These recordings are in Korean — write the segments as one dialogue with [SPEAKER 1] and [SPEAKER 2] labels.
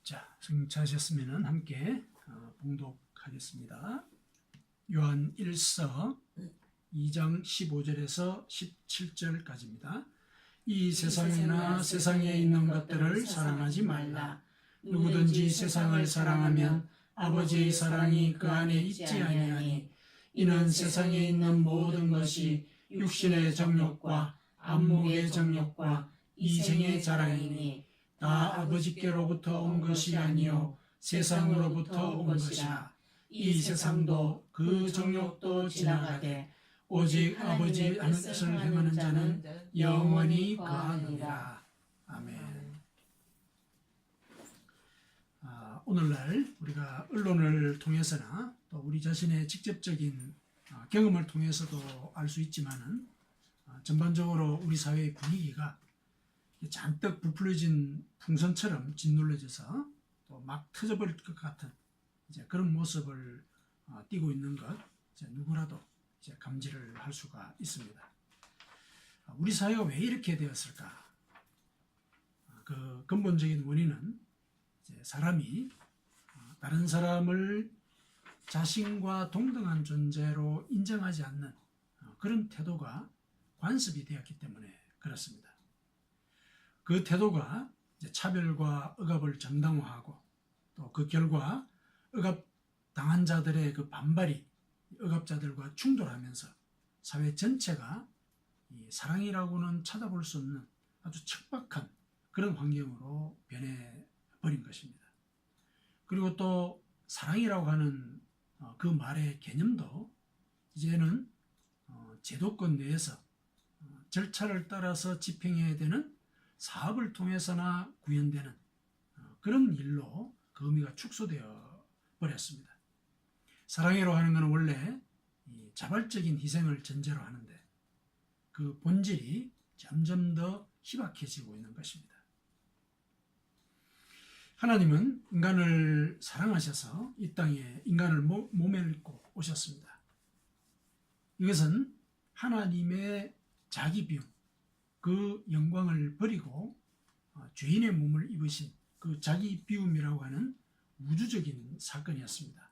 [SPEAKER 1] 자, 승차하셨으면 함께 봉독하겠습니다. 요한 1서 2장 15절에서 17절까지입니다. 이 세상이나 세상에 있는 것들을 사랑하지 말라. 누구든지 세상을 사랑하면 아버지의 사랑이 그 안에 있지 아니하니 이는 세상에 있는 모든 것이 육신의 정욕과 안목의 정욕과 이생의 자랑이니 다 아버지께로부터 온 것이 아니요 세상으로부터 온 것이라. 이 세상도 그 정욕도 지나가되 오직 아버지 하는 뜻을 행하는 자는 영원히 거하느니라. 아멘. 오늘날 우리가 언론을 통해서나 또 우리 자신의 직접적인 경험을 통해서도 알 수 있지만은 전반적으로 우리 사회의 분위기가 잔뜩 부풀려진 풍선처럼 짓눌러져서 또 막 터져버릴 것 같은 이제 그런 모습을 띠고 있는 것 이제 누구라도 이제 감지를 할 수가 있습니다. 우리 사회가 왜 이렇게 되었을까? 그 근본적인 원인은 이제 사람이 다른 사람을 자신과 동등한 존재로 인정하지 않는 그런 태도가 관습이 되었기 때문에 그렇습니다. 그 태도가 이제 차별과 억압을 정당화하고 또 그 결과 억압 당한 자들의 그 반발이 억압자들과 충돌하면서 사회 전체가 이 사랑이라고는 찾아볼 수 없는 아주 척박한 그런 환경으로 변해버린 것입니다. 그리고 또 사랑이라고 하는 그 말의 개념도 이제는 제도권 내에서 절차를 따라서 집행해야 되는 사업을 통해서나 구현되는 그런 일로 그 의미가 축소되어 버렸습니다. 사랑이라고 하는 것은 원래 자발적인 희생을 전제로 하는데 그 본질이 점점 더 희박해지고 있는 것입니다. 하나님은 인간을 사랑하셔서 이 땅에 인간을 모면고 오셨습니다. 이것은 하나님의 자기 비움, 그 영광을 버리고 죄인의 몸을 입으신 그 자기 비움이라고 하는 우주적인 사건이었습니다.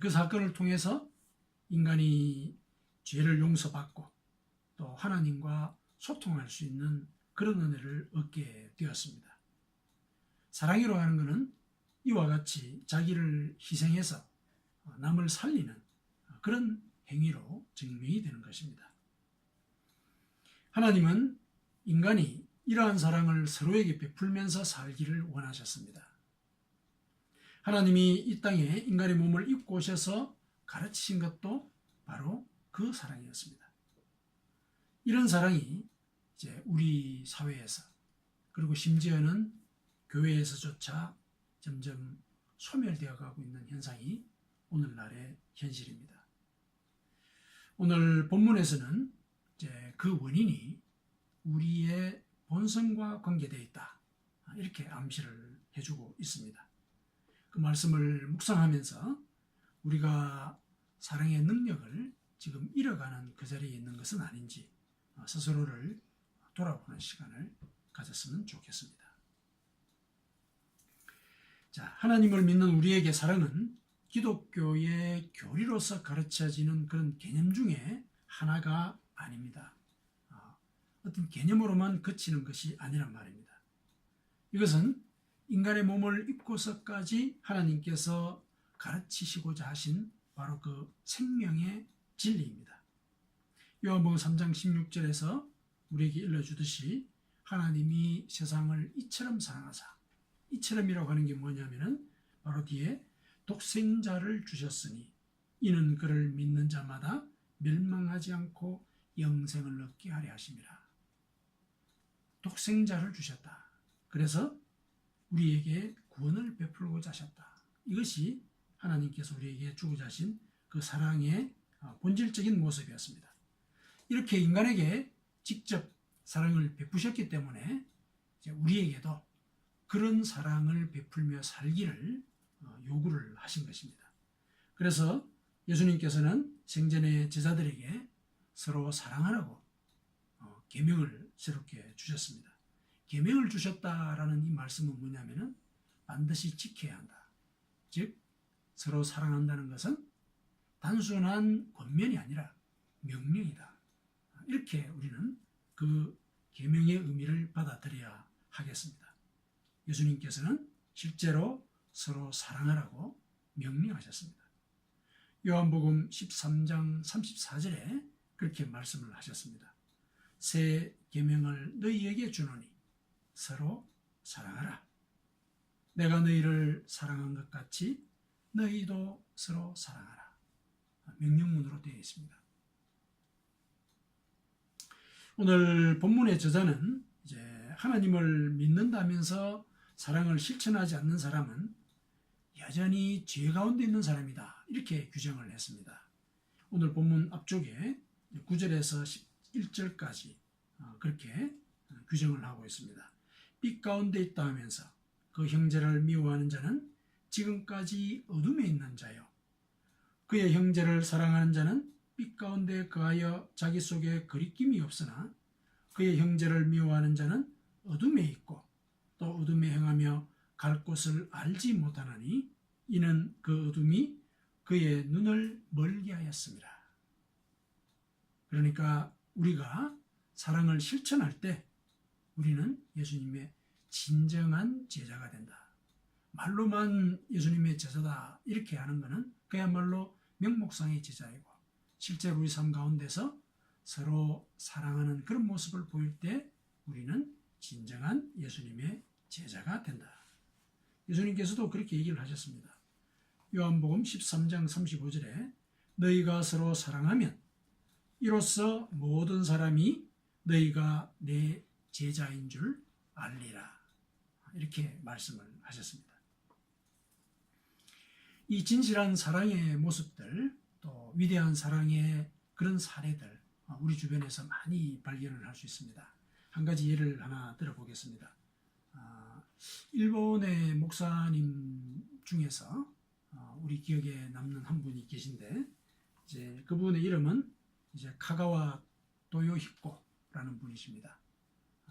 [SPEAKER 1] 그 사건을 통해서 인간이 죄를 용서받고 또 하나님과 소통할 수 있는 그런 은혜를 얻게 되었습니다. 사랑이라고 하는 것은 이와 같이 자기를 희생해서 남을 살리는 그런 행위로 증명이 되는 것입니다. 하나님은 인간이 이러한 사랑을 서로에게 베풀면서 살기를 원하셨습니다. 하나님이 이 땅에 인간의 몸을 입고 오셔서 가르치신 것도 바로 그 사랑이었습니다. 이런 사랑이 이제 우리 사회에서 그리고 심지어는 교회에서조차 점점 소멸되어 가고 있는 현상이 오늘날의 현실입니다. 오늘 본문에서는 이제 그 원인이 우리의 본성과 관계되어 있다. 이렇게 암시를 해주고 있습니다. 그 말씀을 묵상하면서 우리가 사랑의 능력을 지금 잃어가는 그 자리에 있는 것은 아닌지 스스로를 돌아보는 시간을 가졌으면 좋겠습니다. 자, 하나님을 믿는 우리에게 사랑은 기독교의 교리로서 가르쳐지는 그런 개념 중에 하나가 아닙니다. 어떤 개념으로만 그치는 것이 아니란 말입니다. 이것은 인간의 몸을 입고서까지 하나님께서 가르치시고자 하신 바로 그 생명의 진리입니다. 요한복음 3장 16절에서 우리에게 일러주듯이 하나님이 세상을 이처럼 사랑하사, 이처럼이라고 하는 게 뭐냐면은 바로 뒤에 독생자를 주셨으니 이는 그를 믿는 자마다 멸망하지 않고 영생을 얻게 하려 하심이라. 독생자를 주셨다. 그래서 우리에게 구원을 베풀고자 하셨다. 이것이 하나님께서 우리에게 주고자 하신 그 사랑의 본질적인 모습이었습니다. 이렇게 인간에게 직접 사랑을 베푸셨기 때문에 이제 우리에게도 그런 사랑을 베풀며 살기를 요구를 하신 것입니다. 그래서 예수님께서는 생전에 제자들에게 서로 사랑하라고 계명을 새롭게 주셨습니다. 계명을 주셨다라는 이 말씀은 뭐냐면은 반드시 지켜야 한다. 즉 서로 사랑한다는 것은 단순한 권면이 아니라 명령이다. 이렇게 우리는 그 계명의 의미를 받아들여야 하겠습니다. 예수님께서는 실제로 서로 사랑하라고 명령하셨습니다. 요한복음 13장 34절에 그렇게 말씀을 하셨습니다. 새 계명을 너희에게 주노니 서로 사랑하라. 내가 너희를 사랑한 것 같이 너희도 서로 사랑하라. 명령문으로 되어 있습니다. 오늘 본문의 저자는 이제 하나님을 믿는다면서 사랑을 실천하지 않는 사람은 여전히 죄 가운데 있는 사람이다. 이렇게 규정을 했습니다. 오늘 본문 앞쪽에 9절에서 11절까지 그렇게 규정을 하고 있습니다. 빛 가운데 있다 하면서 그 형제를 미워하는 자는 지금까지 어둠에 있는 자요. 그의 형제를 사랑하는 자는 빛 가운데 거하여 자기 속에 거리낌이 없으나 그의 형제를 미워하는 자는 어둠에 있고 또 어둠에 행하며 갈 곳을 알지 못하나니 이는 그 어둠이 그의 눈을 멀게 하였습니다. 그러니까 우리가 사랑을 실천할 때 우리는 예수님의 진정한 제자가 된다. 말로만 예수님의 제자다 이렇게 하는 것은 그야말로 명목상의 제자이고 실제로 우리 삶 가운데서 서로 사랑하는 그런 모습을 보일 때 우리는 진정한 예수님의 제자가 된다. 예수님께서도 그렇게 얘기를 하셨습니다. 요한복음 13장 35절에 너희가 서로 사랑하면 이로써 모든 사람이 너희가 내 제자인 줄 알리라. 이렇게 말씀을 하셨습니다. 이 진실한 사랑의 모습들 또 위대한 사랑의 그런 사례들 우리 주변에서 많이 발견을 할 수 있습니다. 한 가지 예를 하나 들어보겠습니다. 일본의 목사님 중에서 우리 기억에 남는 한 분이 계신데 이제 그분의 이름은 이제 카가와 도요히코라는 분이십니다.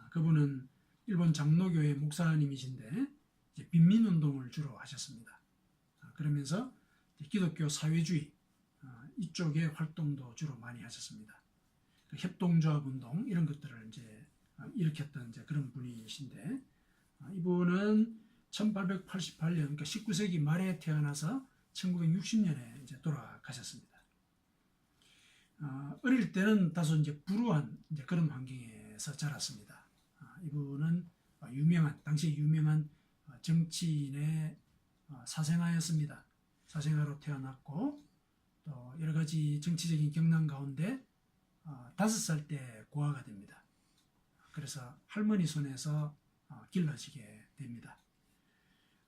[SPEAKER 1] 그분은 일본 장로교회 목사님이신데 이제 빈민운동을 주로 하셨습니다. 그러면서 기독교 사회주의 이쪽의 활동도 주로 많이 하셨습니다. 그 협동조합운동 이런 것들을 이제 일으켰던 이제 그런 분이신데 이분은 1888년 그러니까 19세기 말에 태어나서 1960년에 이제 돌아가셨습니다. 어릴 때는 다소 이제 불우한 이제 그런 환경에서 자랐습니다. 이분은 당시 유명한 정치인의 사생아였습니다. 사생아로 태어났고 또 여러 가지 정치적인 경남 가운데 5살 때 고아가 됩니다. 그래서 할머니 손에서 길러지게 됩니다.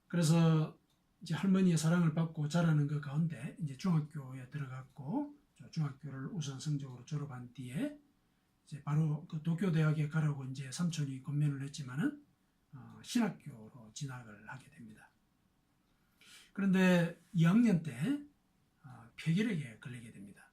[SPEAKER 1] 그래서 이제 할머니의 사랑을 받고 자라는 그 가운데 이제 중학교에 들어갔고 중학교를 우선 성적으로 졸업한 뒤에 이제 바로 그 도쿄 대학에 가라고 이제 삼촌이 권면을 했지만은 신학교로 진학을 하게 됩니다. 그런데 2학년 때 폐결핵에 걸리게 됩니다.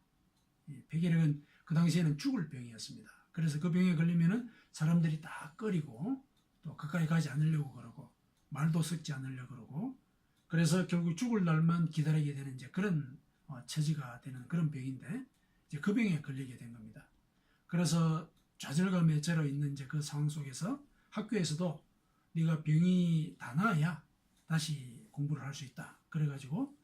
[SPEAKER 1] 이 폐결핵은 그 당시에는 죽을 병이었습니다. 그래서 그 병에 걸리면은 사람들이 다 꺼리고 또 가까이 가지 않으려고 그러고 말도 섞지 않으려고 그러고 그래서 결국 죽을 날만 기다리게 되는 이제 그런 처지가 되는 그런 병인데 이제 그 병에 걸리게 된 겁니다. 그래서 좌절감에 절어 있는 이제 그 상황 속에서 학교에서도 네가 병이 다 나아야 다시 공부를 할 수 있다. 그래가지고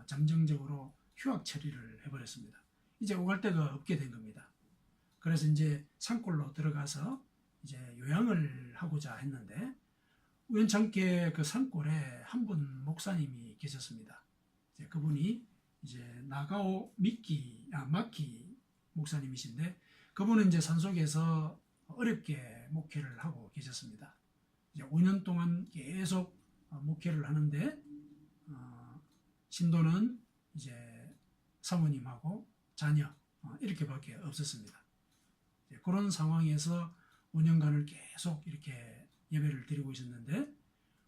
[SPEAKER 1] 잠정적으로 휴학 처리를 해버렸습니다. 이제 오갈 데가 없게 된 겁니다. 그래서 이제 산골로 들어가서 이제 요양을 하고자 했는데 우연찮게 그 산골에 한 분 목사님이 계셨습니다. 이제 그분이 이제 나가오 마키 목사님이신데 그분은 이제 산속에서 어렵게 목회를 하고 계셨습니다. 이제 5년 동안 계속 목회를 하는데 신도는 이제 사모님하고 자녀 이렇게밖에 없었습니다. 그런 상황에서 5년간을 계속 이렇게 예배를 드리고 있었는데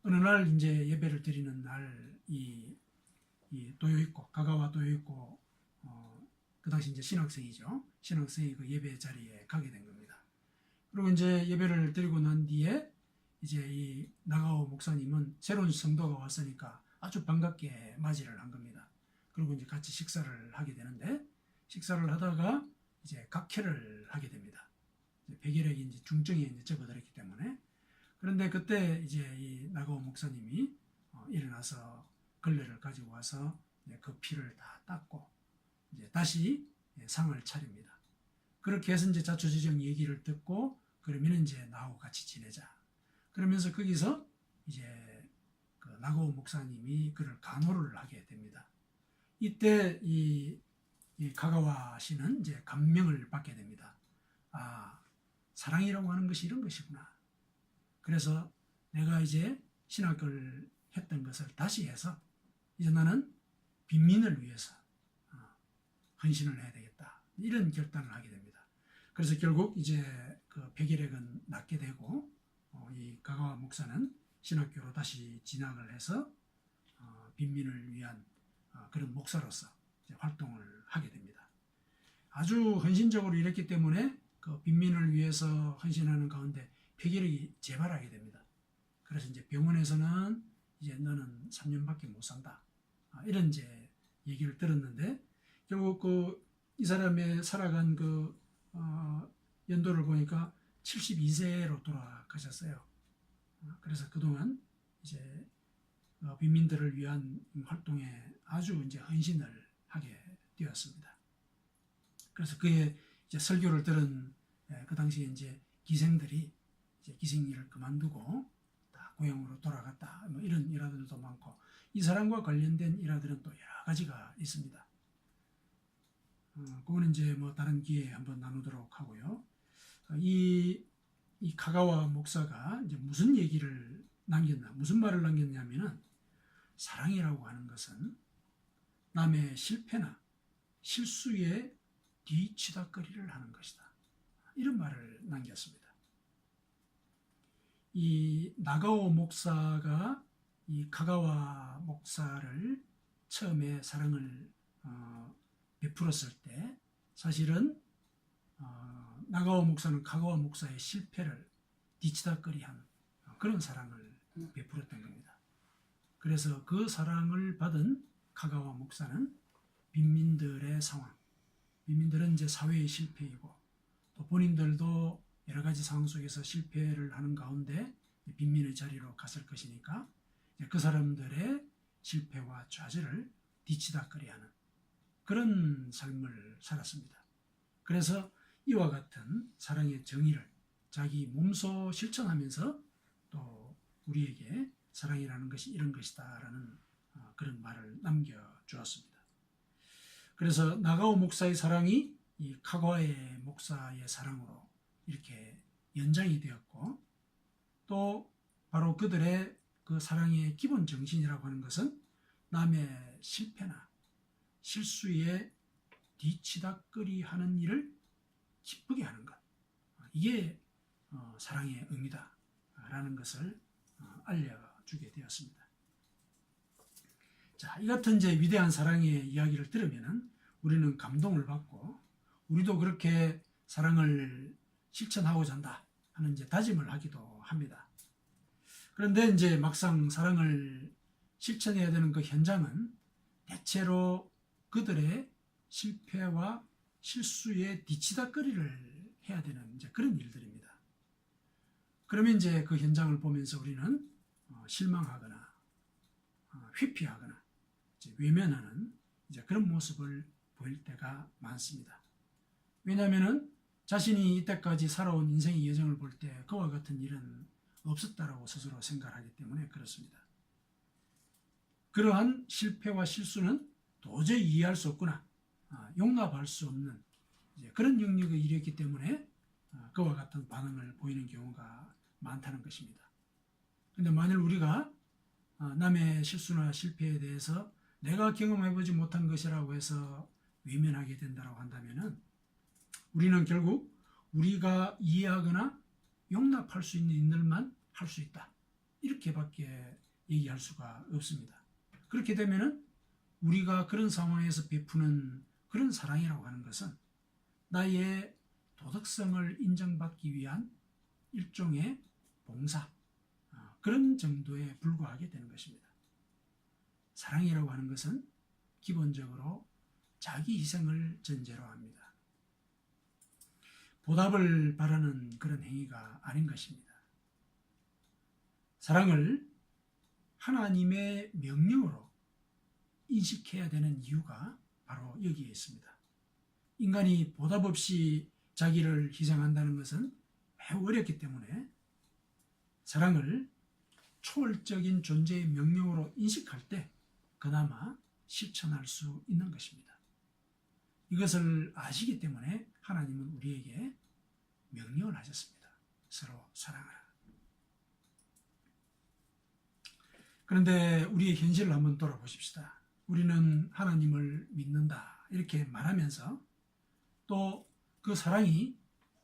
[SPEAKER 1] 어느 날 이제 예배를 드리는 날 이 도요히코 가가와 도요히코 그 당시 이제 신학생이죠. 신학생이 그 예배 자리에 가게 된 겁니다. 그리고 이제 예배를 드리고 난 뒤에 이제 이 나가오 목사님은 새로운 성도가 왔으니까 아주 반갑게 맞이를 한 겁니다. 그리고 이제 같이 식사를 하게 되는데, 식사를 하다가 이제 각혈을 하게 됩니다. 폐결핵이 이제 중증에 이제 접어들었기 때문에. 그런데 그때 이제 이 나가오 목사님이 일어나서 걸레를 가지고 와서 그 피를 다 닦고 이제 다시 상을 차립니다. 그렇게 해서 이제 자초지종 얘기를 듣고, 그러면 이제 나하고 같이 지내자. 그러면서 거기서 이제 그 나가오 목사님이 그를 간호를 하게 됩니다. 이때 이 가가와 씨는 이제 감명을 받게 됩니다. 아, 사랑이라고 하는 것이 이런 것이구나. 그래서 내가 이제 신학을 했던 것을 다시 해서 이제 나는 빈민을 위해서 헌신을 해야 되겠다. 이런 결단을 하게 됩니다. 그래서 결국 이제 그 폐결핵은 낫게 되고, 이 가가와 목사는 신학교로 다시 진학을 해서 빈민을 위한 그런 목사로서 활동을 하게 됩니다. 아주 헌신적으로 일했기 때문에 그 빈민을 위해서 헌신하는 가운데 폐결핵이 재발하게 됩니다. 그래서 이제 병원에서는 이제 너는 3년밖에 못 산다. 이런 이제 얘기를 들었는데, 결국 그 이 사람의 살아간 그 연도를 보니까 72세로 돌아가셨어요. 그래서 그동안 이제 빈민들을 위한 활동에 아주 이제 헌신을 하게 되었습니다. 그래서 그의 이제 설교를 들은 그 당시에 이제 기생들이 이제 기생 일을 그만두고 다 고향으로 돌아갔다. 뭐 이런 일화들도 많고, 이 사람과 관련된 일화들은 또 여러 가지가 있습니다. 그거는 이제 뭐 다른 기회에 한번 나누도록 하고요. 이 가가와 목사가 이제 무슨 얘기를 남겼나, 무슨 말을 남겼냐면은, 사랑이라고 하는 것은 남의 실패나 실수에 뒤치다거리를 하는 것이다. 이런 말을 남겼습니다. 이 나가오 목사가 이 가가와 목사를 처음에 사랑을 베풀었을 때, 사실은 나가오 목사는 가가와 목사의 실패를 뒤치다거리한 그런 사랑을 베풀었던 겁니다. 그래서 그 사랑을 받은 가가와 목사는 빈민들의 상황, 빈민들은 이제 사회의 실패이고, 또 본인들도 여러 가지 상황 속에서 실패를 하는 가운데 빈민의 자리로 갔을 것이니까 그 사람들의 실패와 좌절을 뒤치다거리하는 그런 삶을 살았습니다. 그래서 이와 같은 사랑의 정의를 자기 몸소 실천하면서 또 우리에게 사랑이라는 것이 이런 것이다라는 그런 말을 남겨주었습니다. 그래서 나가오 목사의 사랑이 이 카가와의 목사의 사랑으로 이렇게 연장이 되었고, 또 바로 그들의 그 사랑의 기본 정신이라고 하는 것은 남의 실패나 실수에 뒤치다거리 하는 일을 기쁘게 하는 것, 이게 사랑의 의미다라는 것을 알려주게 되었습니다. 자, 이 같은 이제 위대한 사랑의 이야기를 들으면 우리는 감동을 받고, 우리도 그렇게 사랑을 실천하고자 한다 하는 이제 다짐을 하기도 합니다. 그런데 이제 막상 사랑을 실천해야 되는 그 현장은 대체로 그들의 실패와 실수에 뒤치다거리를 해야 되는 이제 그런 일들입니다. 그러면 이제 그 현장을 보면서 우리는 실망하거나 회피하거나 이제 외면하는 이제 그런 모습을 보일 때가 많습니다. 왜냐하면은 자신이 이때까지 살아온 인생의 여정을 볼 때 그와 같은 일은 없었다라고 스스로 생각하기 때문에 그렇습니다. 그러한 실패와 실수는 도저히 이해할 수 없구나, 용납할 수 없는 이제 그런 영역의 일이었기 때문에 그와 같은 반응을 보이는 경우가 많다는 것입니다. 그런데 만일 우리가 남의 실수나 실패에 대해서 내가 경험해보지 못한 것이라고 해서 외면하게 된다고 한다면은, 우리는 결국 우리가 이해하거나 용납할 수 있는 일들만 할 수 있다, 이렇게밖에 얘기할 수가 없습니다. 그렇게 되면은 우리가 그런 상황에서 베푸는 그런 사랑이라고 하는 것은 나의 도덕성을 인정받기 위한 일종의 봉사, 그런 정도에 불과하게 되는 것입니다. 사랑이라고 하는 것은 기본적으로 자기 희생을 전제로 합니다. 보답을 바라는 그런 행위가 아닌 것입니다. 사랑을 하나님의 명령으로 인식해야 되는 이유가 바로 여기에 있습니다. 인간이 보답 없이 자기를 희생한다는 것은 매우 어렵기 때문에 사랑을 초월적인 존재의 명령으로 인식할 때 그나마 실천할 수 있는 것입니다. 이것을 아시기 때문에 하나님은 우리에게 명령을 하셨습니다. 서로 사랑하라. 그런데 우리의 현실을 한번 돌아보십시다. 우리는 하나님을 믿는다 이렇게 말하면서 또 그 사랑이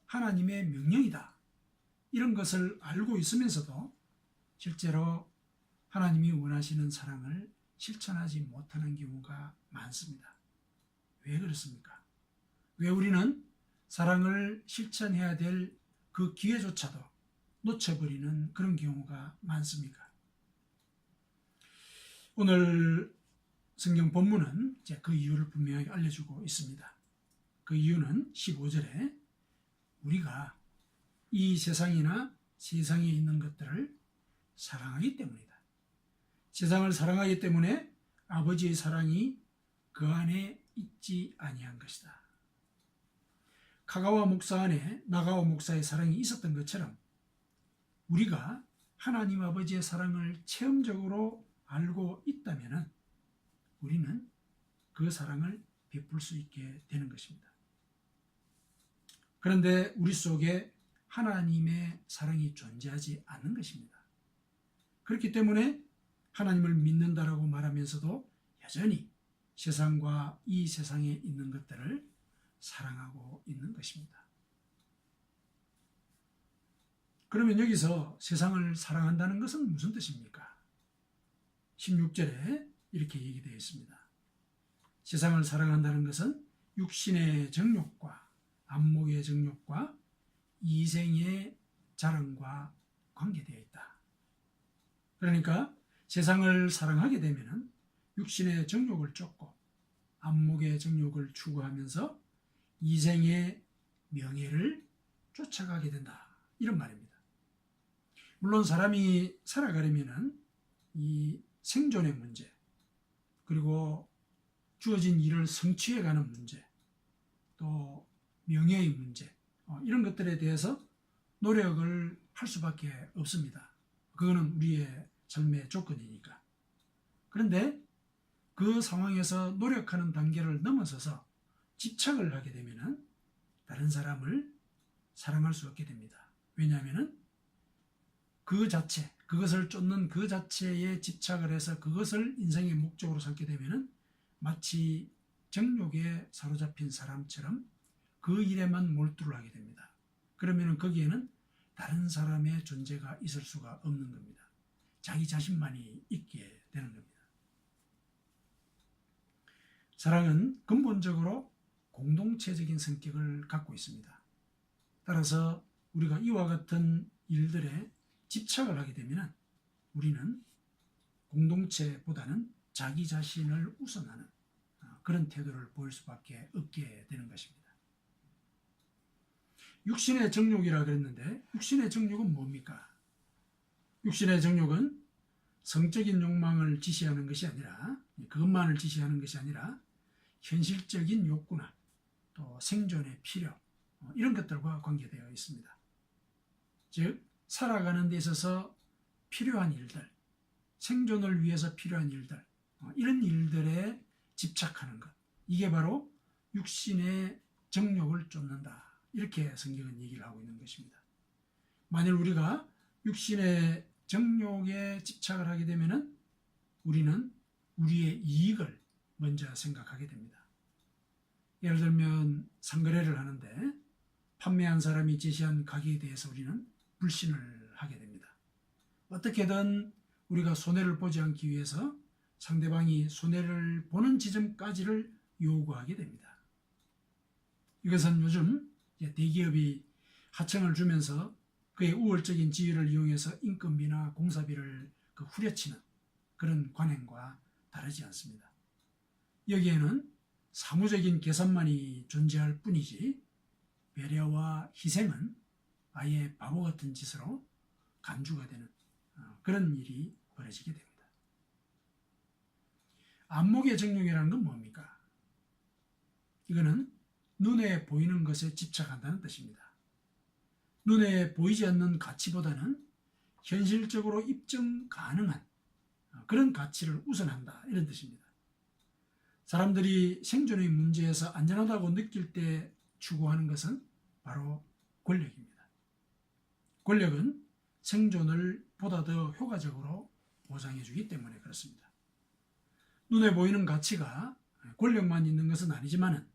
[SPEAKER 1] 하나님의 명령이다 이런 것을 알고 있으면서도 실제로 하나님이 원하시는 사랑을 실천하지 못하는 경우가 많습니다. 왜 그렇습니까? 왜 우리는 사랑을 실천해야 될 그 기회조차도 놓쳐버리는 그런 경우가 많습니까? 오늘 성경 본문은 이제 그 이유를 분명하게 알려주고 있습니다. 그 이유는 15절에 우리가 이 세상이나 세상에 있는 것들을 사랑하기 때문이다. 세상을 사랑하기 때문에 아버지의 사랑이 그 안에 있지 아니한 것이다. 카가와 목사 안에 나가와 목사의 사랑이 있었던 것처럼 우리가 하나님 아버지의 사랑을 체험적으로 알고 있다면 우리는 그 사랑을 베풀 수 있게 되는 것입니다. 그런데 우리 속에 하나님의 사랑이 존재하지 않는 것입니다. 그렇기 때문에 하나님을 믿는다라고 말하면서도 여전히 세상과 이 세상에 있는 것들을 사랑하고 있는 것입니다. 그러면 여기서 세상을 사랑한다는 것은 무슨 뜻입니까? 16절에 이렇게 얘기되어 있습니다. 세상을 사랑한다는 것은 육신의 정욕과 안목의 정욕과 이생의 자랑과 관계되어 있다. 그러니까 세상을 사랑하게 되면 육신의 정욕을 쫓고 안목의 정욕을 추구하면서 이생의 명예를 쫓아가게 된다. 이런 말입니다. 물론 사람이 살아가려면 이 생존의 문제 그리고 주어진 일을 성취해가는 문제 또 명예의 문제 이런 것들에 대해서 노력을 할 수밖에 없습니다. 그거는 우리의 삶의 조건이니까. 그런데 그 상황에서 노력하는 단계를 넘어서서 집착을 하게 되면 다른 사람을 사랑할 수 없게 됩니다. 왜냐하면 그 자체, 그것을 쫓는 그 자체에 집착을 해서 그것을 인생의 목적으로 삼게 되면 마치 정욕에 사로잡힌 사람처럼 그 일에만 몰두를 하게 됩니다. 그러면 거기에는 다른 사람의 존재가 있을 수가 없는 겁니다. 자기 자신만이 있게 되는 겁니다. 사랑은 근본적으로 공동체적인 성격을 갖고 있습니다. 따라서 우리가 이와 같은 일들에 집착을 하게 되면 우리는 공동체보다는 자기 자신을 우선하는 그런 태도를 보일 수밖에 없게 되는 것입니다. 육신의 정욕이라 그랬는데 육신의 정욕은 뭡니까? 육신의 정욕은 성적인 욕망을 지시하는 것이 아니라 그것만을 지시하는 것이 아니라 현실적인 욕구나 또 생존의 필요 이런 것들과 관계되어 있습니다. 즉 살아가는 데 있어서 필요한 일들, 생존을 위해서 필요한 일들 이런 일들에 집착하는 것 이게 바로 육신의 정욕을 쫓는다. 이렇게 성경은 얘기를 하고 있는 것입니다. 만일 우리가 육신의 정욕에 집착을 하게 되면 우리는 우리의 이익을 먼저 생각하게 됩니다. 예를 들면 상거래를 하는데 판매한 사람이 제시한 가격에 대해서 우리는 불신을 하게 됩니다. 어떻게든 우리가 손해를 보지 않기 위해서 상대방이 손해를 보는 지점까지를 요구하게 됩니다. 이것은 요즘 대기업이 하청을 주면서 그의 우월적인 지위를 이용해서 인건비나 공사비를 후려치는 그런 관행과 다르지 않습니다. 여기에는 사무적인 계산만이 존재할 뿐이지 배려와 희생은 아예 바보 같은 짓으로 간주가 되는 그런 일이 벌어지게 됩니다. 안목의 정욕이라는 건 뭡니까? 이거는 눈에 보이는 것에 집착한다는 뜻입니다. 눈에 보이지 않는 가치보다는 현실적으로 입증 가능한 그런 가치를 우선한다, 이런 뜻입니다. 사람들이 생존의 문제에서 안전하다고 느낄 때 추구하는 것은 바로 권력입니다. 권력은 생존을 보다 더 효과적으로 보장해 주기 때문에 그렇습니다. 눈에 보이는 가치가 권력만 있는 것은 아니지만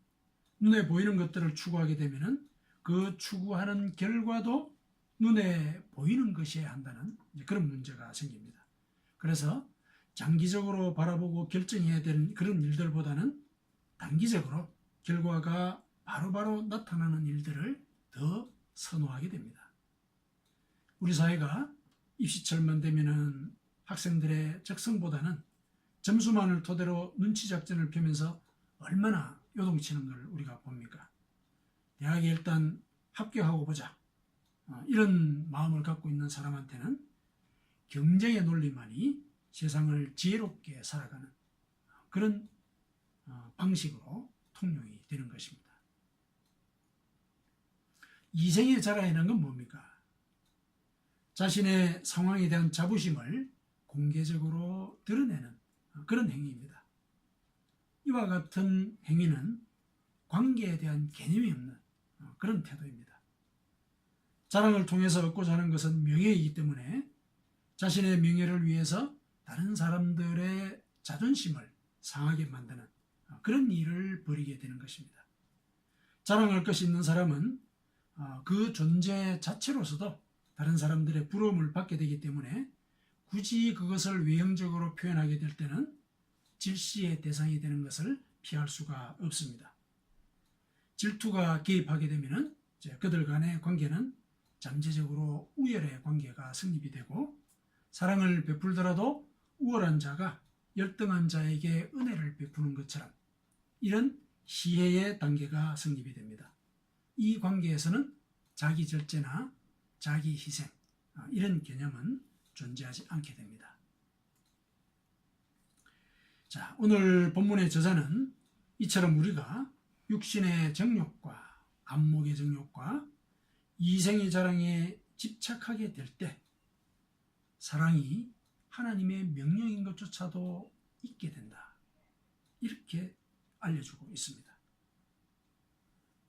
[SPEAKER 1] 눈에 보이는 것들을 추구하게 되면 그 추구하는 결과도 눈에 보이는 것이어야 한다는 그런 문제가 생깁니다. 그래서 장기적으로 바라보고 결정해야 되는 그런 일들보다는 단기적으로 결과가 바로바로 나타나는 일들을 더 선호하게 됩니다. 우리 사회가 입시철만 되면은 학생들의 적성보다는 점수만을 토대로 눈치 작전을 펴면서 얼마나 요동치는 걸 우리가 봅니까? 대학에 일단 합격하고 보자, 이런 마음을 갖고 있는 사람한테는 경쟁의 논리만이 세상을 지혜롭게 살아가는 그런 방식으로 통용이 되는 것입니다. 이생의 자라에는 건 뭡니까? 자신의 상황에 대한 자부심을 공개적으로 드러내는 그런 행위입니다. 이와 같은 행위는 관계에 대한 개념이 없는 그런 태도입니다. 자랑을 통해서 얻고자 하는 것은 명예이기 때문에 자신의 명예를 위해서 다른 사람들의 자존심을 상하게 만드는 그런 일을 벌이게 되는 것입니다. 자랑할 것이 있는 사람은 그 존재 자체로서도 다른 사람들의 부러움을 받게 되기 때문에 굳이 그것을 외형적으로 표현하게 될 때는 질시의 대상이 되는 것을 피할 수가 없습니다. 질투가 개입하게 되면 그들 간의 관계는 잠재적으로 우열의 관계가 성립이 되고, 사랑을 베풀더라도 우월한 자가 열등한 자에게 은혜를 베푸는 것처럼 이런 시혜의 단계가 성립이 됩니다. 이 관계에서는 자기 절제나 자기 희생, 이런 개념은 존재하지 않게 됩니다. 자, 오늘 본문의 저자는 이처럼 우리가 육신의 정욕과 안목의 정욕과 이생의 자랑에 집착하게 될 때 사랑이 하나님의 명령인 것조차도 잊게 된다, 이렇게 알려주고 있습니다.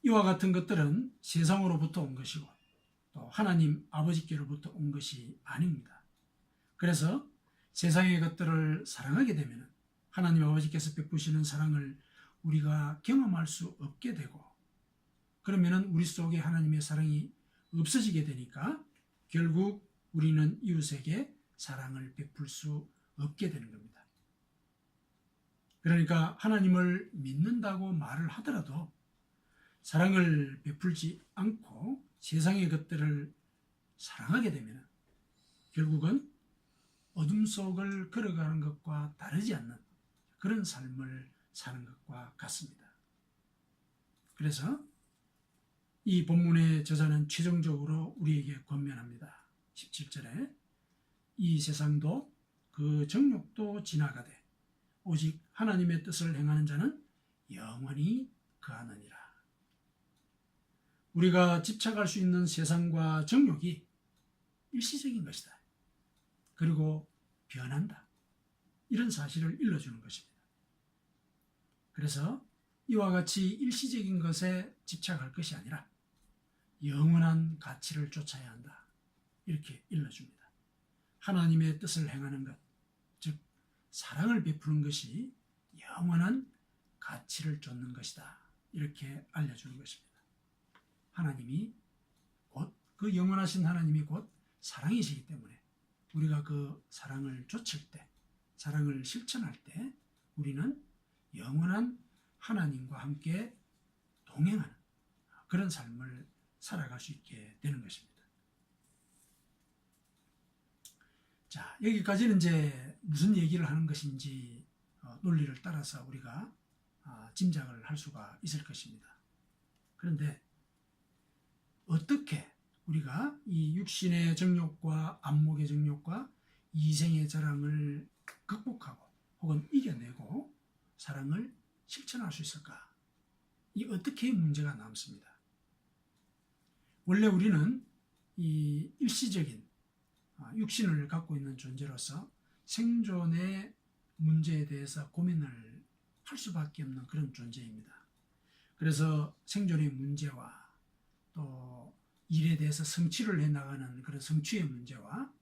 [SPEAKER 1] 이와 같은 것들은 세상으로부터 온 것이고 또 하나님 아버지께로부터 온 것이 아닙니다. 그래서 세상의 것들을 사랑하게 되면 하나님 아버지께서 베푸시는 사랑을 우리가 경험할 수 없게 되고, 그러면 우리 속에 하나님의 사랑이 없어지게 되니까 결국 우리는 이웃에게 사랑을 베풀 수 없게 되는 겁니다. 그러니까 하나님을 믿는다고 말을 하더라도 사랑을 베풀지 않고 세상의 것들을 사랑하게 되면 결국은 어둠 속을 걸어가는 것과 다르지 않는 그런 삶을 사는 것과 같습니다. 그래서 이 본문의 저자는 최종적으로 우리에게 권면합니다. 17절에 이 세상도 그 정욕도 지나가되 오직 하나님의 뜻을 행하는 자는 영원히 거하느니라. 우리가 집착할 수 있는 세상과 정욕이 일시적인 것이다. 그리고 변한다. 이런 사실을 일러주는 것입니다. 그래서 이와 같이 일시적인 것에 집착할 것이 아니라 영원한 가치를 쫓아야 한다, 이렇게 일러줍니다. 하나님의 뜻을 행하는 것, 즉 사랑을 베푸는 것이 영원한 가치를 쫓는 것이다, 이렇게 알려주는 것입니다. 하나님이 곧 그 영원하신 하나님이 곧 사랑이시기 때문에 우리가 그 사랑을 좇을 때, 사랑을 실천할 때 우리는 영원한 하나님과 함께 동행하는 그런 삶을 살아갈 수 있게 되는 것입니다. 자, 여기까지는 이제 무슨 얘기를 하는 것인지 논리를 따라서 우리가 짐작을 할 수가 있을 것입니다. 그런데 어떻게 우리가 이 육신의 정욕과 안목의 정욕과 이생의 자랑을 극복하고 혹은 이겨내고 사랑을 실천할 수 있을까? 이 어떻게 문제가 남습니다. 원래 우리는 이 일시적인 육신을 갖고 있는 존재로서 생존의 문제에 대해서 고민을 할 수밖에 없는 그런 존재입니다. 그래서 생존의 문제와 또 일에 대해서 성취를 해나가는 그런 성취의 문제와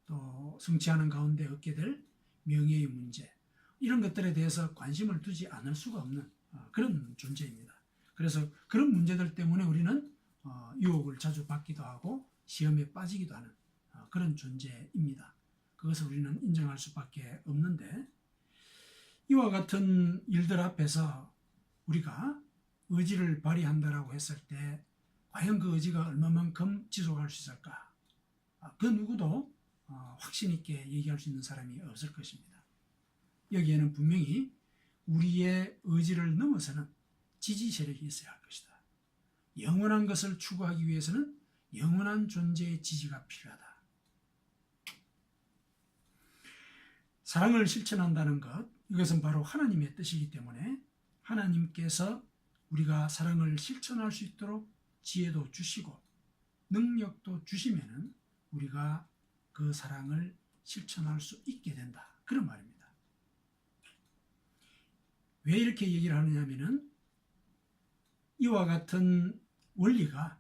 [SPEAKER 1] 또 성취하는 가운데 얻게 될 명예의 문제, 이런 것들에 대해서 관심을 두지 않을 수가 없는 그런 존재입니다. 그래서 그런 문제들 때문에 우리는 유혹을 자주 받기도 하고 시험에 빠지기도 하는 그런 존재입니다. 그것을 우리는 인정할 수밖에 없는데, 이와 같은 일들 앞에서 우리가 의지를 발휘한다라고 했을 때 과연 그 의지가 얼마만큼 지속할 수 있을까? 그 누구도 확신 있게 얘기할 수 있는 사람이 없을 것입니다. 여기에는 분명히 우리의 의지를 넘어서는 지지 세력이 있어야 할 것이다. 영원한 것을 추구하기 위해서는 영원한 존재의 지지가 필요하다. 사랑을 실천한다는 것, 이것은 바로 하나님의 뜻이기 때문에 하나님께서 우리가 사랑을 실천할 수 있도록 지혜도 주시고 능력도 주시면은 우리가 그 사랑을 실천할 수 있게 된다. 그런 말입니다. 왜 이렇게 얘기를 하느냐면은 이와 같은 원리가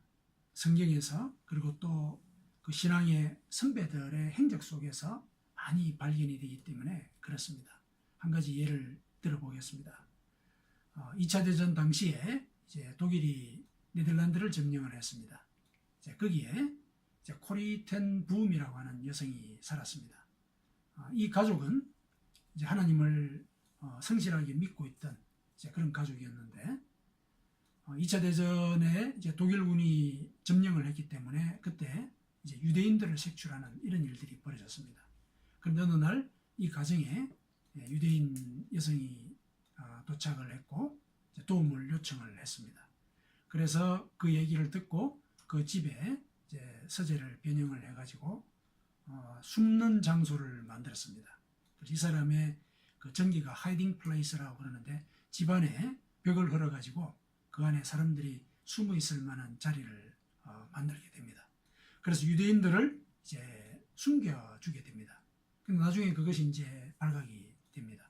[SPEAKER 1] 성경에서 그리고 또 그 신앙의 선배들의 행적 속에서 많이 발견이 되기 때문에 그렇습니다. 한 가지 예를 들어보겠습니다. 2차 대전 당시에 이제 독일이 네덜란드를 점령을 했습니다. 거기에 이제 코리 텐 부음이라고 하는 여성이 살았습니다. 이 가족은 이제 하나님을 성실하게 믿고 있던 이제 그런 가족이었는데 2차 대전에 이제 독일군이 점령을 했기 때문에 그때 이제 유대인들을 색출하는 이런 일들이 벌어졌습니다. 그런데 어느 날 이 가정에 유대인 여성이 도착을 했고 도움을 요청을 했습니다. 그래서 그 얘기를 듣고 그 집에 이제 서재를 변형을 해가지고 숨는 장소를 만들었습니다. 이 사람의 그 전기가 하이딩 플레이스라고 그러는데 집안에 벽을 걸어가지고 그 안에 사람들이 숨어 있을 만한 자리를 만들게 됩니다. 그래서 유대인들을 이제 숨겨주게 됩니다. 근데 나중에 그것이 이제 발각이 됩니다.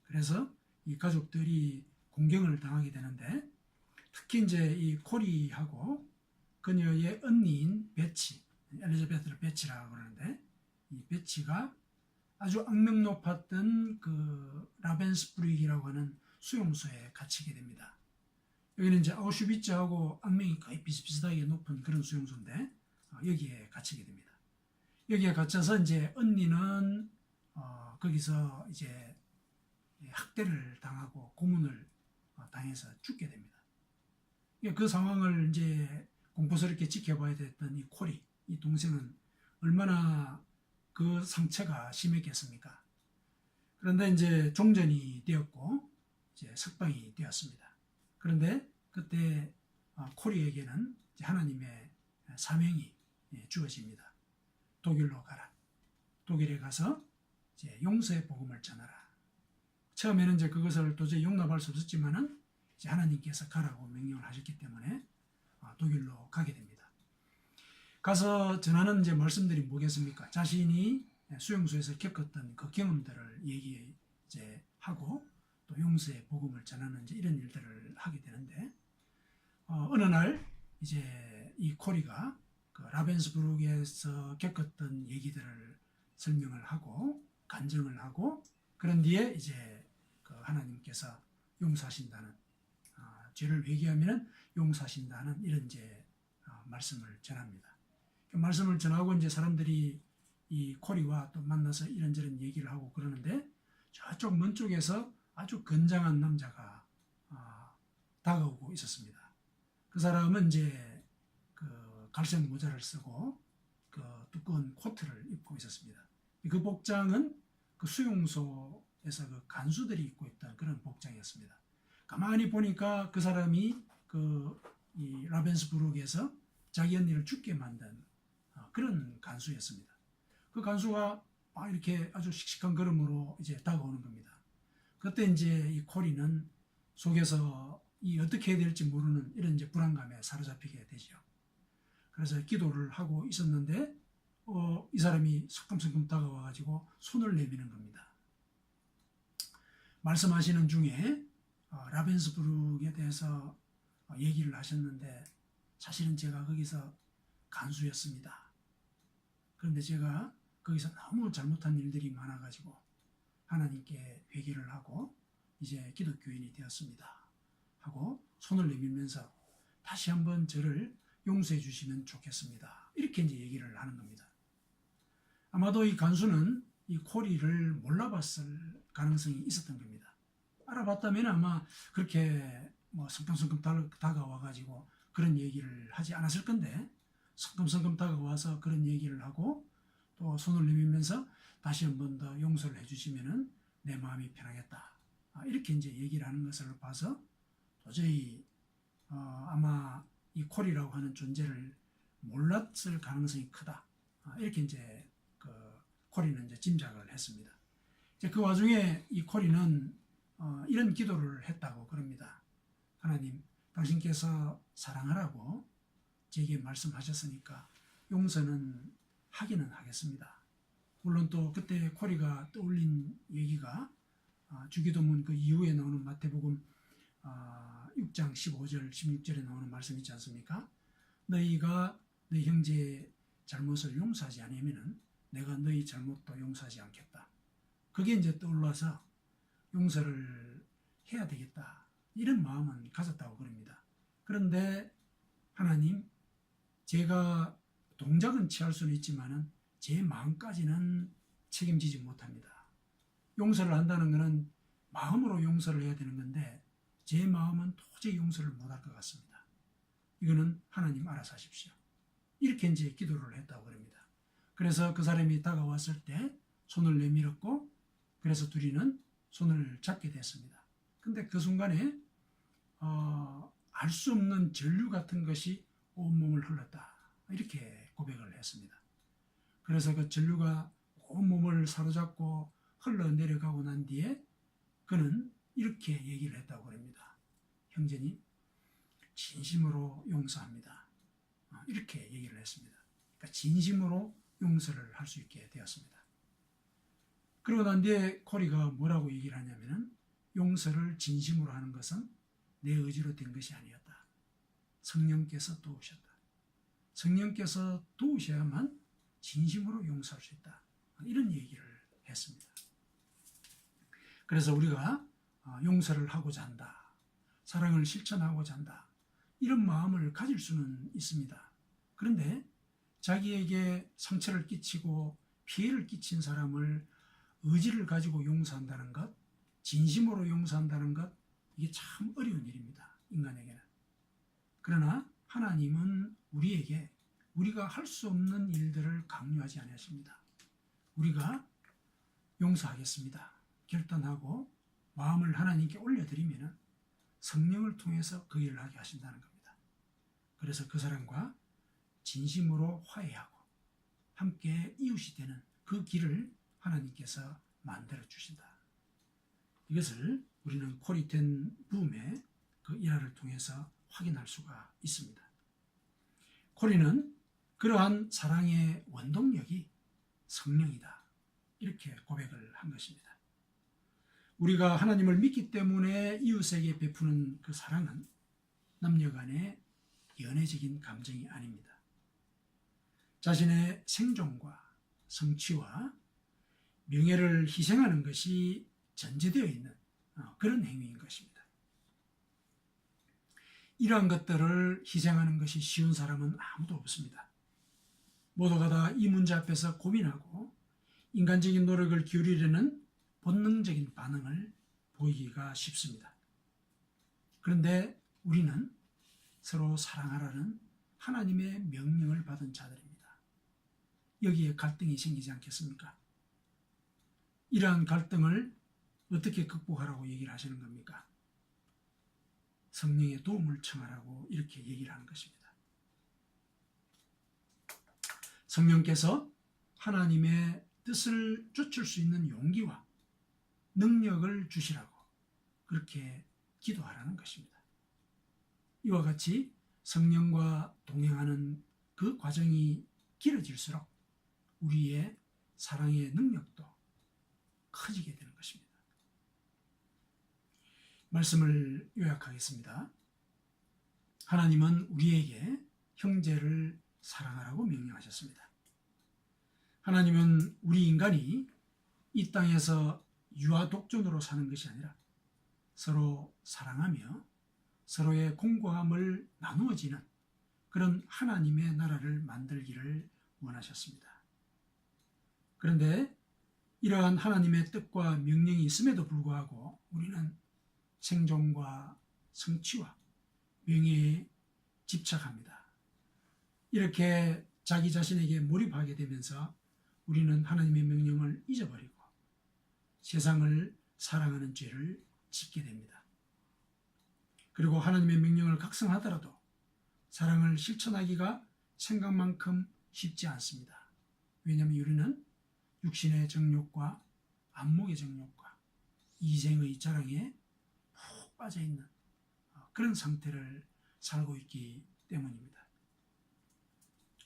[SPEAKER 1] 그래서 이 가족들이 공경을 당하게 되는데 특히 이제 이 코리하고 그녀의 언니인 베치, 엘리자베트 베치라고 그러는데 이 베치가 아주 악명 높았던 그 라벤스부르크라고 하는 수용소에 갇히게 됩니다. 여기는 이제 아우슈비츠하고 악명이 거의 비슷비슷하게 높은 그런 수용소인데 여기에 갇히게 됩니다. 여기에 갇혀서 이제 언니는 거기서 이제 학대를 당하고 고문을 당해서 죽게 됩니다. 그 상황을 이제 공포스럽게 지켜봐야 됐던 이 코리, 이 동생은 얼마나 그 상처가 심했겠습니까? 그런데 이제 종전이 되었고 이제 석방이 되었습니다. 그런데 그때 코리에게는 하나님의 사명이 주어집니다. 독일로 가라. 독일에 가서 이제 용서의 복음을 전하라. 처음에는 이제 그것을 도저히 용납할 수 없었지만은 이제 하나님께서 가라고 명령을 하셨기 때문에 독일로 가게 됩니다. 가서 전하는 이제 말씀들이 뭐겠습니까? 자신이 수용소에서 겪었던 그 경험들을 얘기 이제 하고 또 용서의 복음을 전하는 이제 이런 일들을 하게 되는데 어느 날 이제 이 코리가 그 라벤스부르크에서 겪었던 얘기들을 설명을 하고 간증을 하고 그런 뒤에 이제 그 하나님께서 용서하신다는 죄를 회개하면 용서하신다는 이런 이제 말씀을 전합니다. 그 말씀을 전하고 이제 사람들이 이 코리와 또 만나서 이런저런 얘기를 하고 그러는데 저쪽 먼 쪽에서 아주 건장한 남자가 다가오고 있었습니다. 그 사람은 이제 그 갈색 모자를 쓰고 그 두꺼운 코트를 입고 있었습니다. 그 복장은 그 수용소에서 그 간수들이 입고 있던 그런 복장이었습니다. 가만히 보니까 그 사람이 이 라벤스부르크에서 자기 언니를 죽게 만든 그런 간수였습니다. 그 간수가 막 이렇게 아주 씩씩한 걸음으로 이제 다가오는 겁니다. 그때 이제 이 코리는 속에서 어떻게 해야 될지 모르는 이런 이제 불안감에 사로잡히게 되죠. 그래서 기도를 하고 있었는데 이 사람이 성큼성큼 다가와가지고 손을 내미는 겁니다. 말씀하시는 중에 라벤스부르크에 대해서 얘기를 하셨는데 사실은 제가 거기서 간수였습니다. 그런데 제가 거기서 너무 잘못한 일들이 많아가지고 하나님께 회개를 하고 이제 기독교인이 되었습니다. 하고 손을 내밀면서 다시 한번 저를 용서해 주시면 좋겠습니다. 이렇게 이제 얘기를 하는 겁니다. 아마도 이 간수는 이 코리를 몰라봤을 가능성이 있었던 겁니다. 알아봤다면 아마 그렇게 뭐 성큼성큼 다가와가지고 그런 얘기를 하지 않았을 건데 성큼성큼 다가와서 그런 얘기를 하고 또 손을 내밀면서 다시 한 번 더 용서를 해주시면은 내 마음이 편하겠다. 이렇게 이제 얘기를 하는 것을 봐서 도저히 아마 이 콜이라고 하는 존재를 몰랐을 가능성이 크다. 이렇게 이제 콜이는 이제 짐작을 했습니다. 이제 그 와중에 이 콜이는 이런 기도를 했다고 그럽니다. 하나님, 당신께서 사랑하라고 제게 말씀하셨으니까 용서는 하기는 하겠습니다. 물론 또 그때 콜이가 떠올린 얘기가 주기도문 그 이후에 나오는 마태복음 6장 15절 16절에 나오는 말씀 있지 않습니까? 너희가 너희 형제의 잘못을 용서하지 않으면 내가 너희 잘못도 용서하지 않겠다. 그게 이제 떠올라서 용서를 해야 되겠다. 이런 마음은 가졌다고 그럽니다. 그런데 하나님, 제가 동작은 취할 수는 있지만은 제 마음까지는 책임지지 못합니다. 용서를 한다는 것은 마음으로 용서를 해야 되는 건데 제 마음은 도저히 용서를 못할 것 같습니다. 이거는 하나님 알아서 하십시오. 이렇게 이제 기도를 했다고 그럽니다. 그래서 그 사람이 다가왔을 때 손을 내밀었고 그래서 둘이는 손을 잡게 됐습니다. 근데 그 순간에 알 수 없는 전류 같은 것이 온몸을 흘렀다. 이렇게 고백을 했습니다. 그래서 그 전류가 온몸을 사로잡고 흘러내려가고 난 뒤에 그는 이렇게 얘기를 했다고 합니다. 형제님, 진심으로 용서합니다. 이렇게 얘기를 했습니다. 그러니까 진심으로 용서를 할 수 있게 되었습니다. 그러고 난 뒤에 코리가 뭐라고 얘기를 하냐면은 용서를 진심으로 하는 것은 내 의지로 된 것이 아니었다. 성령께서 도우셨다. 성령께서 도우셔야만 진심으로 용서할 수 있다. 이런 얘기를 했습니다. 그래서 우리가 용서를 하고자 한다. 사랑을 실천하고자 한다. 이런 마음을 가질 수는 있습니다. 그런데 자기에게 상처를 끼치고 피해를 끼친 사람을 의지를 가지고 용서한다는 것, 진심으로 용서한다는 것, 이게 참 어려운 일입니다. 인간에게는. 그러나 하나님은 우리에게 우리가 할 수 없는 일들을 강요하지 않으십니다. 우리가 용서하겠습니다. 결단하고 마음을 하나님께 올려드리면 성령을 통해서 그 일을 하게 하신다는 겁니다. 그래서 그 사람과 진심으로 화해하고 함께 이웃이 되는 그 길을 하나님께서 만들어 주신다. 이것을 우리는 코리텐 붐의 그 일화를 통해서 확인할 수가 있습니다. 코리는 그러한 사랑의 원동력이 성령이다. 이렇게 고백을 한 것입니다. 우리가 하나님을 믿기 때문에 이웃에게 베푸는 그 사랑은 남녀 간의 연애적인 감정이 아닙니다. 자신의 생존과 성취와 명예를 희생하는 것이 전제되어 있는 그런 행위인 것입니다. 이러한 것들을 희생하는 것이 쉬운 사람은 아무도 없습니다. 모두가 다 이 문제 앞에서 고민하고 인간적인 노력을 기울이려는 본능적인 반응을 보이기가 쉽습니다. 그런데 우리는 서로 사랑하라는 하나님의 명령을 받은 자들입니다. 여기에 갈등이 생기지 않겠습니까? 이러한 갈등을 어떻게 극복하라고 얘기를 하시는 겁니까? 성령의 도움을 청하라고 이렇게 얘기를 하는 것입니다. 성령께서 하나님의 뜻을 쫓을 수 있는 용기와 능력을 주시라고 그렇게 기도하라는 것입니다. 이와 같이 성령과 동행하는 그 과정이 길어질수록 우리의 사랑의 능력도 커지게 되는 것입니다. 말씀을 요약하겠습니다. 하나님은 우리에게 형제를 사랑하라고 명령하셨습니다. 하나님은 우리 인간이 이 땅에서 유아독존으로 사는 것이 아니라 서로 사랑하며 서로의 공고함을 나누어지는 그런 하나님의 나라를 만들기를 원하셨습니다. 그런데 이러한 하나님의 뜻과 명령이 있음에도 불구하고 우리는 생존과 성취와 명예에 집착합니다. 이렇게 자기 자신에게 몰입하게 되면서 우리는 하나님의 명령을 잊어버리고 세상을 사랑하는 죄를 짓게 됩니다. 그리고 하나님의 명령을 각성하더라도 사랑을 실천하기가 생각만큼 쉽지 않습니다. 왜냐하면 우리는 육신의 정욕과 안목의 정욕과 이생의 자랑에 푹 빠져있는 그런 상태를 살고 있기 때문입니다.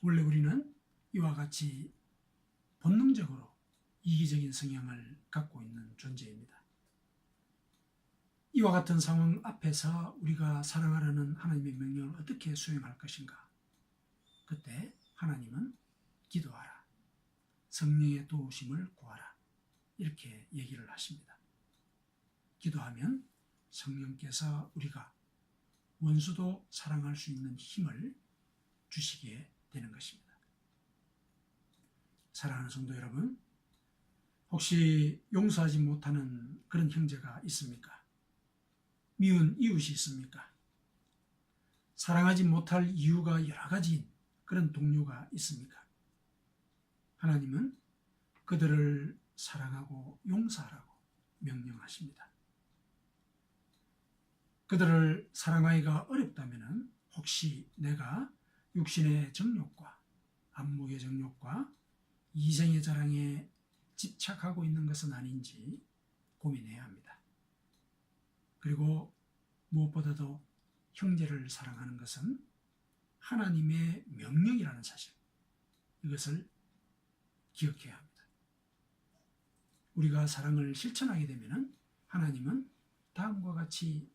[SPEAKER 1] 원래 우리는 이와 같이 본능적으로 이기적인 성향을 갖고 있는 존재입니다. 이와 같은 상황 앞에서 우리가 사랑하라는 하나님의 명령을 어떻게 수행할 것인가? 그때 하나님은 기도하라, 성령의 도우심을 구하라 이렇게 얘기를 하십니다. 기도하면 성령께서 우리가 원수도 사랑할 수 있는 힘을 주시게 되는 것입니다. 사랑하는 성도 여러분, 혹시 용서하지 못하는 그런 형제가 있습니까? 미운 이웃이 있습니까? 사랑하지 못할 이유가 여러 가지인 그런 동료가 있습니까? 하나님은 그들을 사랑하고 용서하라고 명령하십니다. 그들을 사랑하기가 어렵다면 혹시 내가 육신의 정욕과 안목의 정욕과 이생의 자랑에 집착하고 있는 것은 아닌지 고민해야 합니다. 그리고 무엇보다도 형제를 사랑하는 것은 하나님의 명령이라는 사실, 이것을 기억해야 합니다. 우리가 사랑을 실천하게 되면 하나님은 다음과 같이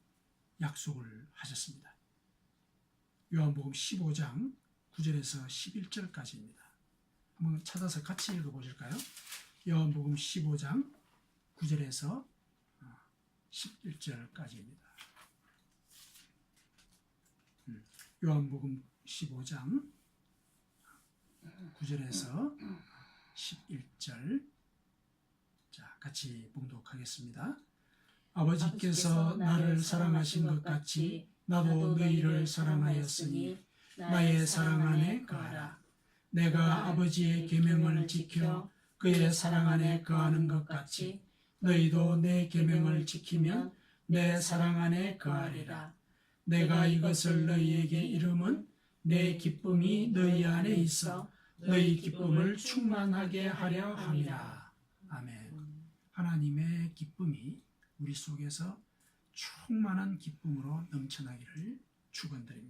[SPEAKER 1] 약속을 하셨습니다. 요한복음 15장 9절에서 11절까지입니다. 한번 찾아서 같이 읽어보실까요? 요한복음 15장 9절에서 11절까지입니다. 요한복음 15장 9절에서 11절, 자, 같이 봉독하겠습니다. 아버지께서 나를 사랑하신 것 같이 나도 너희를 사랑하였으니 나의 사랑 안에 거하라. 내가 아버지의 계명을 지켜 그의 사랑 안에 거하는 것 같이 너희도 내 계명을 지키면 내 사랑 안에 거하리라. 내가 이것을 너희에게 이름은 내 기쁨이 너희 안에 있어 너희 기쁨을 충만하게 하려 함이라. 아멘. 하나님의 기쁨이 우리 속에서 충만한 기쁨으로 넘쳐나기를 축원드립니다.